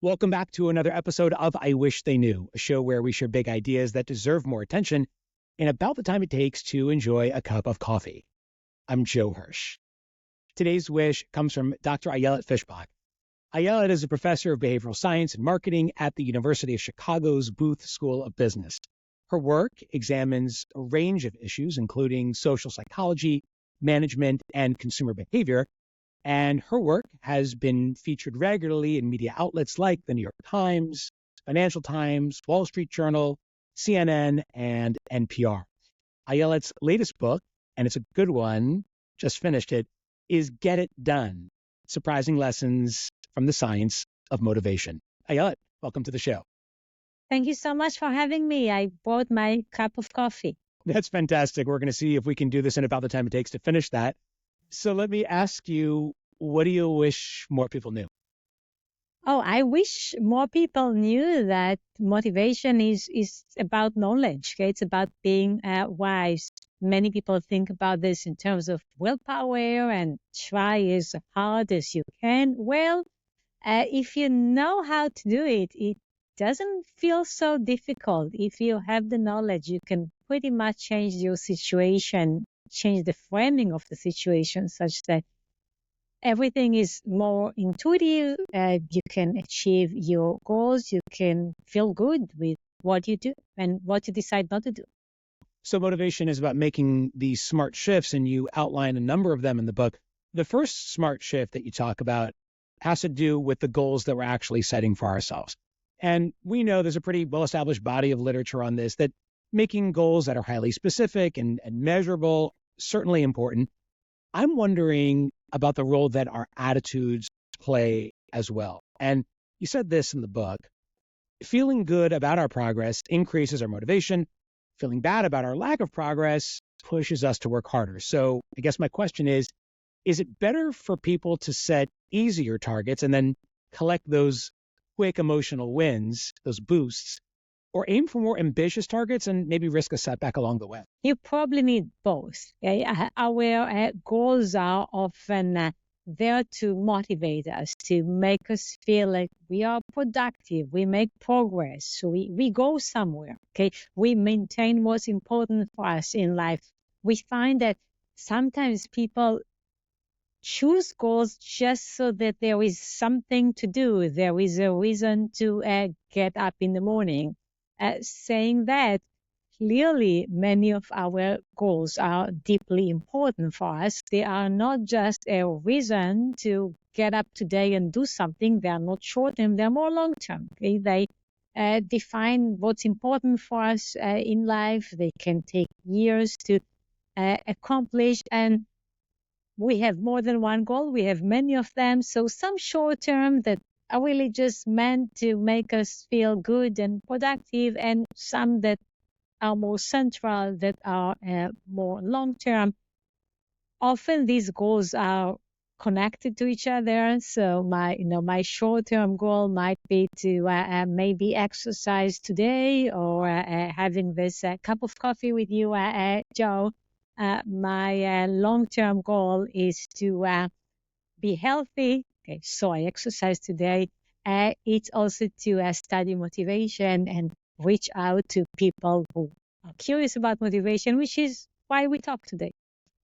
Welcome back to another episode of I Wish They Knew, a show where we share big ideas that deserve more attention in about the time it takes to enjoy a cup of coffee. I'm Joe Hirsch. Today's wish comes from Dr. Ayelet Fishbach. Ayelet is a professor of behavioral science and marketing at the University of Chicago's Booth School of Business. Her work examines a range of issues, including social psychology, management, and consumer behavior. And her work has been featured regularly in media outlets like the New York Times, Financial Times, Wall Street Journal, CNN, and NPR. Ayelet's latest book, and it's a good one, just finished it, is Get It Done, Surprising Lessons from the Science of Motivation. Ayelet, welcome to the show. Thank you so much for having me. I brought my cup of coffee. That's fantastic. We're going to see if we can do this in about the time it takes to finish that. So let me ask you, what do you wish more people knew? Oh, I wish more people knew that motivation is about knowledge. Okay? It's about being wise. Many people think about this in terms of willpower and try as hard as you can. Well, if you know how to do it, it doesn't feel so difficult. If you have the knowledge, you can pretty much change your situation, change the framing of the situation such that everything is more intuitive. You can achieve your goals. You can feel good with what you do and what you decide not to do. So motivation is about making these smart shifts, and you outline a number of them in the book. The first smart shift that you talk about has to do with the goals that we're actually setting for ourselves. And we know there's a pretty well-established body of literature on this, that making goals that are highly specific and measurable, certainly important. I'm wondering about the role that our attitudes play as well. And you said this in the book: feeling good about our progress increases our motivation. Feeling bad about our lack of progress pushes us to work harder. So I guess my question is it better for people to set easier targets and then collect those quick emotional wins, those boosts, or aim for more ambitious targets and maybe risk a setback along the way? You probably need both. Okay? Our goals are often there to motivate us, to make us feel like we are productive, we make progress, we go somewhere. Okay, we maintain what's important for us in life. We find that sometimes people choose goals just so that there is something to do. There is a reason to get up in the morning. Saying that, clearly many of our goals are deeply important for us. They are not just a reason to get up today and do something. They are not short-term, they're more long-term. Okay? They define what's important for us in life. They can take years to accomplish, and we have more than one goal. We have many of them. So some short-term that are really just meant to make us feel good and productive, and some that are more central, that are more long-term. Often these goals are connected to each other. So my short-term goal might be to maybe exercise today, or having this cup of coffee with you, Joe. My long-term goal is to be healthy. Okay, so I exercise today. It's also to study motivation and reach out to people who are curious about motivation, which is why we talk today.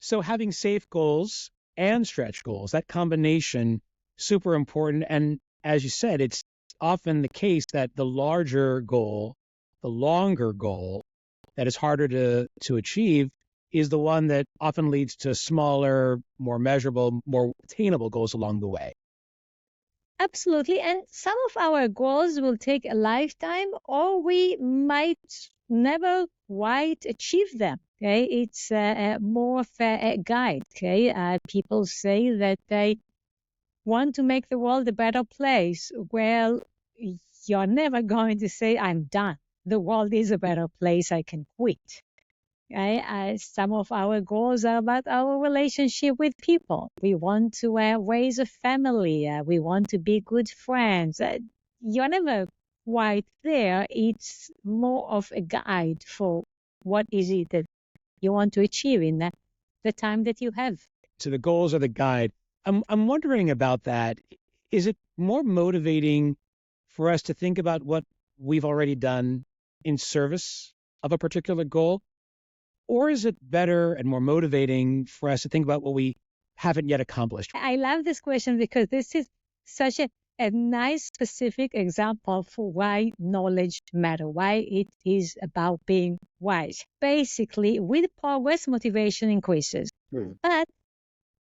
So having safe goals and stretch goals, that combination, super important. And as you said, it's often the case that the larger goal, the longer goal that is harder to achieve, is the one that often leads to smaller, more measurable, more attainable goals along the way. Absolutely. And some of our goals will take a lifetime, or we might never quite achieve them. Okay, it's more of a guide. Okay, people say that they want to make the world a better place. Well, you're never going to say, I'm done. The world is a better place. I can quit. Okay? Some of our goals are about our relationship with people. We want to raise a family. We want to be good friends. You're never quite there. It's more of a guide for what is it that you want to achieve in the time that you have. So the goals are the guide. I'm wondering about that. Is it more motivating for us to think about what we've already done in service of a particular goal? Or is it better and more motivating for us to think about what we haven't yet accomplished? I love this question because this is such a nice specific example for why knowledge matters, why it is about being wise. Basically, with progress, motivation increases. But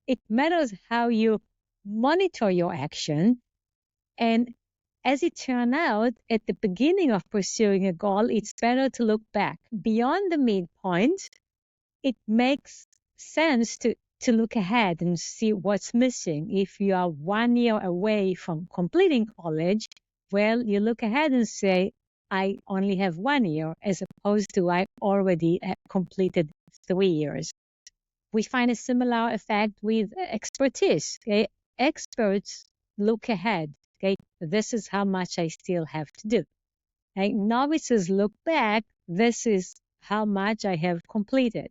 it matters how you monitor your action. And as it turned out, at the beginning of pursuing a goal, it's better to look back. Beyond the midpoint, it makes sense to look ahead and see what's missing. If you are 1 year away from completing college, well, you look ahead and say, I only have 1 year, as opposed to I already completed 3 years. We find a similar effect with expertise. Okay? Experts look ahead. Okay? This is how much I still have to do. Okay? Novices look back. This is how much I have completed.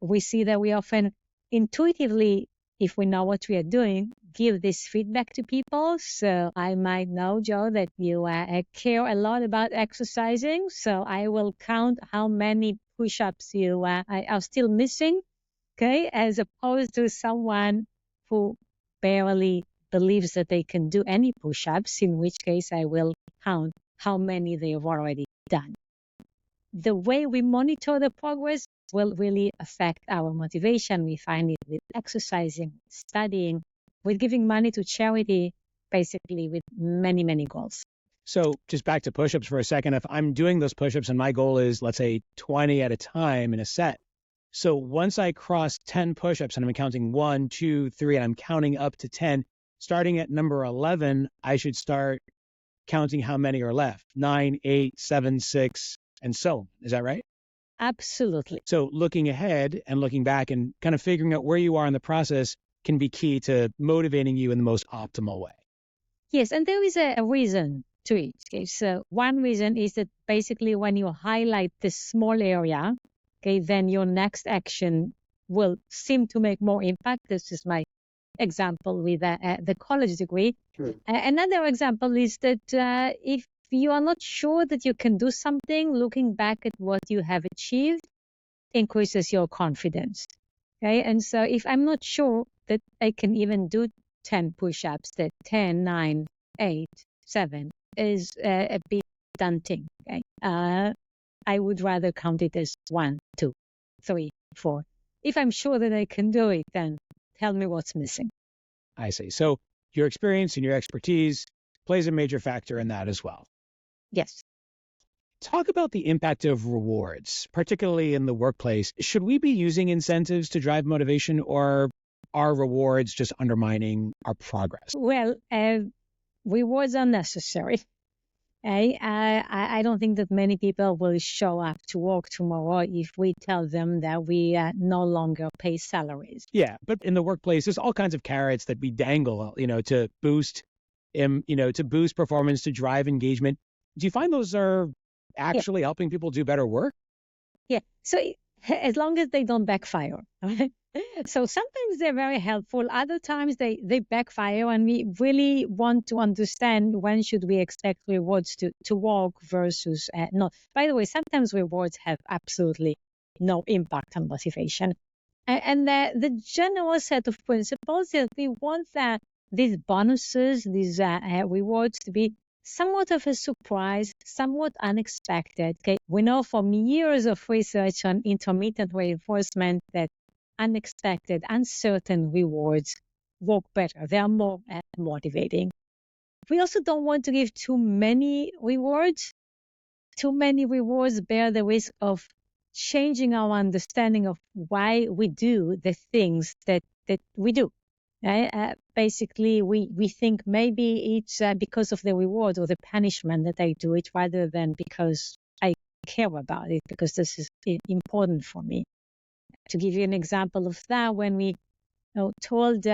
We see that we often intuitively, if we know what we are doing, give this feedback to people. So I might know, Joe, that you care a lot about exercising. So I will count how many push-ups you are still missing, okay, as opposed to someone who barely believes that they can do any push-ups, in which case I will count how many they have already done. The way we monitor the progress will really affect our motivation. We find it with exercising, studying, with giving money to charity, basically with many, many goals. So just back to push-ups for a second. If I'm doing those push-ups and my goal is, let's say, 20 at a time in a set. So once I cross 10 push-ups and I'm counting 1, 2, 3, and I'm counting up to 10, starting at number 11, I should start counting how many are left. 9, 8, 7, 6, and so on. Is that right? Absolutely. So looking ahead and looking back and kind of figuring out where you are in the process can be key to motivating you in the most optimal way. Yes, and there is a reason to it. Okay? So one reason is that basically when you highlight this small area, okay, then your next action will seem to make more impact. This is my example with the college degree. Another example is that if you are not sure that you can do something, looking back at what you have achieved increases your confidence. Okay, and so if I'm not sure that I can even do 10 push-ups, that 10, 9, 8, 7 is a bit daunting. Okay, I would rather count it as 1, 2, 3, 4. If I'm sure that I can do it, then tell me what's missing. I see. So your experience and your expertise plays a major factor in that as well. Yes. Talk about the impact of rewards, particularly in the workplace. Should we be using incentives to drive motivation, or are rewards just undermining our progress? Well, rewards are necessary. I don't think that many people will show up to work tomorrow if we tell them that we no longer pay salaries. Yeah, but in the workplace, there's all kinds of carrots that we dangle, to boost, to boost performance, to drive engagement. Do you find those are actually helping people do better work? Yeah. So as long as they don't backfire. So sometimes they're very helpful. Other times they backfire, and we really want to understand when should we expect rewards to work versus not. By the way, sometimes rewards have absolutely no impact on motivation. And the general set of principles is we want these bonuses, these rewards to be somewhat of a surprise, somewhat unexpected. Okay? We know from years of research on intermittent reinforcement that unexpected, uncertain rewards work better. They are more motivating. We also don't want to give too many rewards. Too many rewards bear the risk of changing our understanding of why we do the things that we do. Basically, we think maybe it's because of the reward or the punishment that I do it, rather than because I care about it, because this is important for me. To give you an example of that, when we told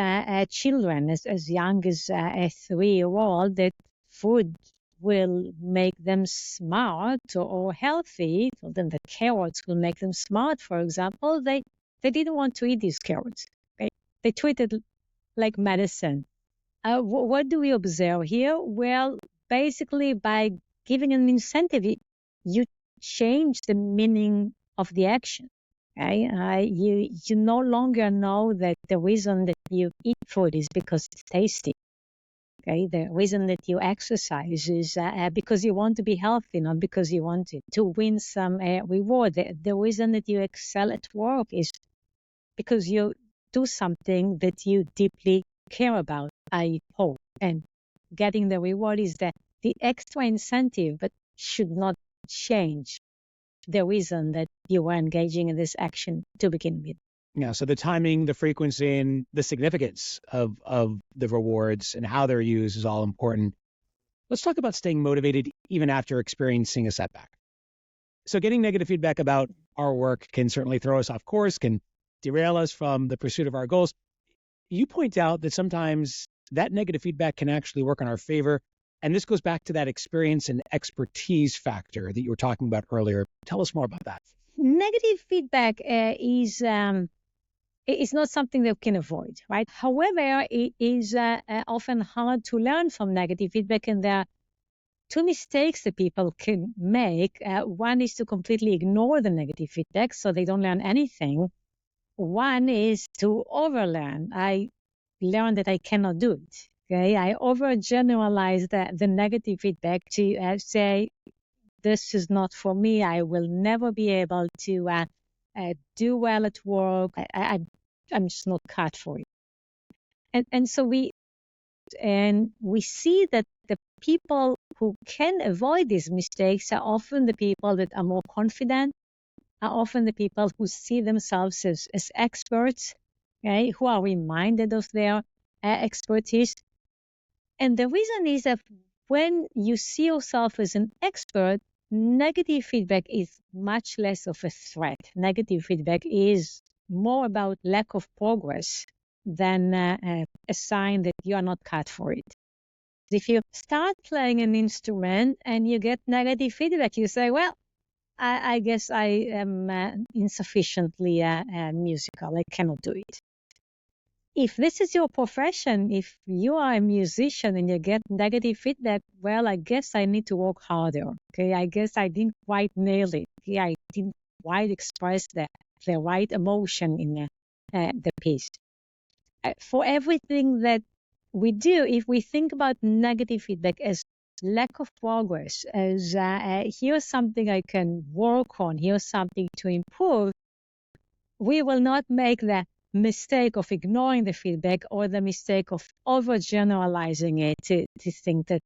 children as young as a 3-year-old that food will make them smart or healthy, told them that carrots will make them smart, for example, they didn't want to eat these carrots. They treated like medicine. What do we observe here? Well, basically by giving an incentive, you change the meaning of the action. Okay? You no longer know that the reason that you eat food is because it's tasty. Okay, the reason that you exercise is because you want to be healthy, not because you want to win some reward. The reason that you excel at work is because you do something that you deeply care about, I hope. And getting the reward is the extra incentive, but should not change the reason that you were engaging in this action to begin with. Yeah, so the timing, the frequency, and the significance of the rewards and how they're used is all important. Let's talk about staying motivated even after experiencing a setback. So getting negative feedback about our work can certainly throw us off course, can derail us from the pursuit of our goals. You point out that sometimes that negative feedback can actually work in our favor. And this goes back to that experience and expertise factor that you were talking about earlier. Tell us more about that. Negative feedback is not something that we can avoid, right? However, it is often hard to learn from negative feedback, and there are two mistakes that people can make. One is to completely ignore the negative feedback so they don't learn anything. One is to overlearn. I learned that I cannot do it. Okay, I overgeneralize the negative feedback to say, this is not for me. I will never be able to do well at work. I'm just not cut for it. And so we see that the people who can avoid these mistakes are often the people that are more confident, are often the people who see themselves as experts, okay, who are reminded of their expertise. And the reason is that when you see yourself as an expert, negative feedback is much less of a threat. Negative feedback is more about lack of progress than a sign that you are not cut for it. If you start playing an instrument and you get negative feedback, you say, well, I guess I am insufficiently musical. I cannot do it. If this is your profession, if you are a musician and you get negative feedback, well, I guess I need to work harder. Okay, I guess I didn't quite nail it. Okay, I didn't quite express the right emotion in the piece. For everything that we do, if we think about negative feedback as lack of progress, as here's something I can work on, here's something to improve, we will not make the mistake of ignoring the feedback or the mistake of overgeneralizing it to think that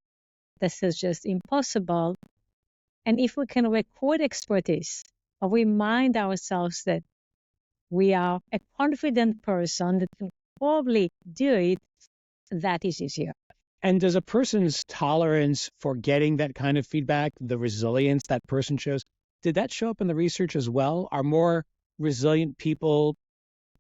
this is just impossible. And if we can record expertise or remind ourselves that we are a confident person that can probably do it, that is easier. And does a person's tolerance for getting that kind of feedback, the resilience that person shows, did that show up in the research as well? Are more resilient people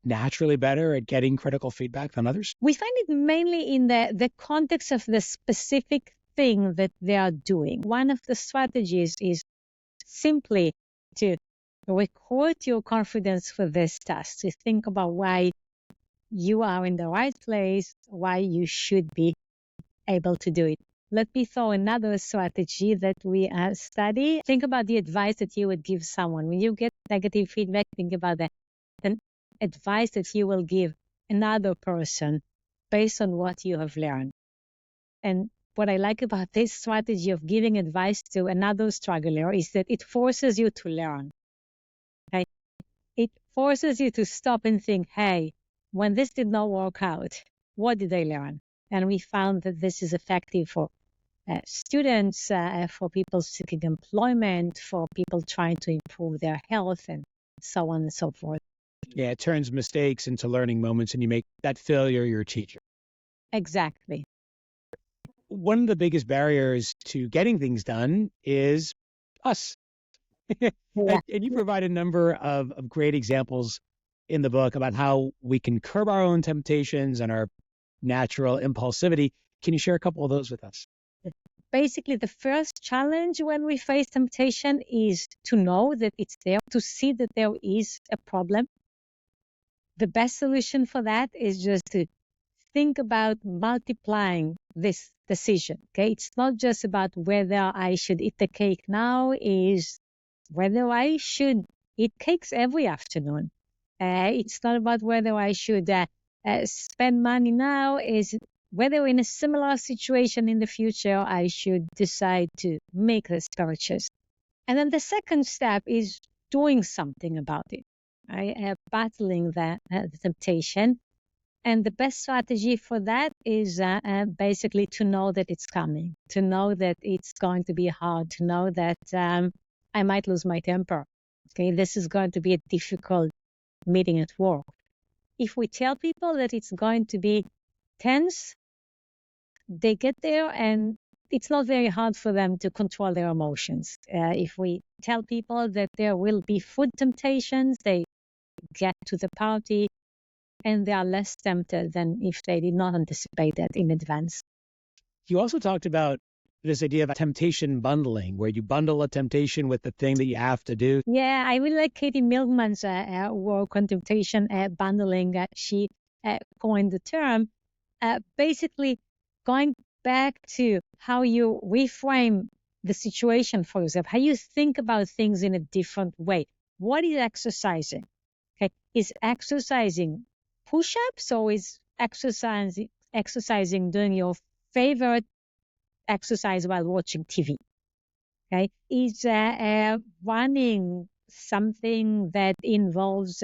naturally better at getting critical feedback than others? We find it mainly in the context of the specific thing that they are doing. One of the strategies is simply to record your confidence for this task, to think about why you are in the right place, why you should be able to do it. Let me throw another strategy that we study. Think about the advice that you would give someone. When you get negative feedback, think about the advice that you will give another person based on what you have learned. And what I like about this strategy of giving advice to another struggler is that it forces you to learn. Okay? It forces you to stop and think, hey, when this did not work out, what did I learn? And we found that this is effective for students, for people seeking employment, for people trying to improve their health, and so on and so forth. Yeah, it turns mistakes into learning moments, and you make that failure your teacher. Exactly. One of the biggest barriers to getting things done is us. Yeah. And you provide a number of great examples in the book about how we can curb our own temptations and our natural impulsivity. Can you share a couple of those with us? Basically, the first challenge when we face temptation is to know that it's there, to see that there is a problem. The best solution for that is just to think about multiplying the decision. Okay, it's not just about whether I should eat the cake now, is whether I should eat cakes every afternoon. It's not about whether I should spend money now, is whether in a similar situation in the future I should decide to make this purchase. And then the second step is doing something about it, right? Battling the temptation. And the best strategy for that is basically to know that it's coming, to know that it's going to be hard, to know that I might lose my temper. Okay, this is going to be a difficult meeting at work. If we tell people that it's going to be tense, they get there and it's not very hard for them to control their emotions. If we tell people that there will be food temptations, they get to the party and they are less tempted than if they did not anticipate that in advance. You also talked about this idea of temptation bundling, where you bundle a temptation with the thing that you have to do. Yeah, I really like Katie Milkman's work on temptation bundling. She coined the term. Basically, going back to how you reframe the situation for yourself, how you think about things in a different way. What is exercising? Okay, is exercising push-ups, or is exercising doing your favorite exercise while watching TV? Okay, is running something that involves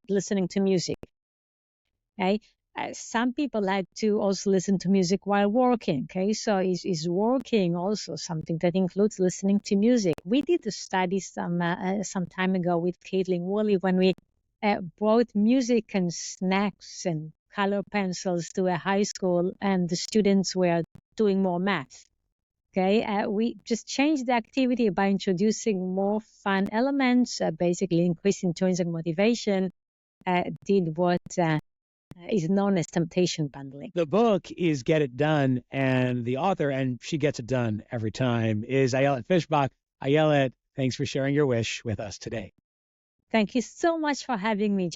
listening to music? Okay, some people like to also listen to music while working. Okay, so is working also something that includes listening to music? We did a study some time ago with Caitlin Woolley when we brought music and snacks and color pencils to a high school, and the students were doing more math. Okay, we just changed the activity by introducing more fun elements, basically increasing intrinsic motivation, did what is known as temptation bundling. The book is Get It Done, and the author, and she gets it done every time, is Ayelet Fishbach. Ayelet, thanks for sharing your wish with us today. Thank you so much for having me, Joe.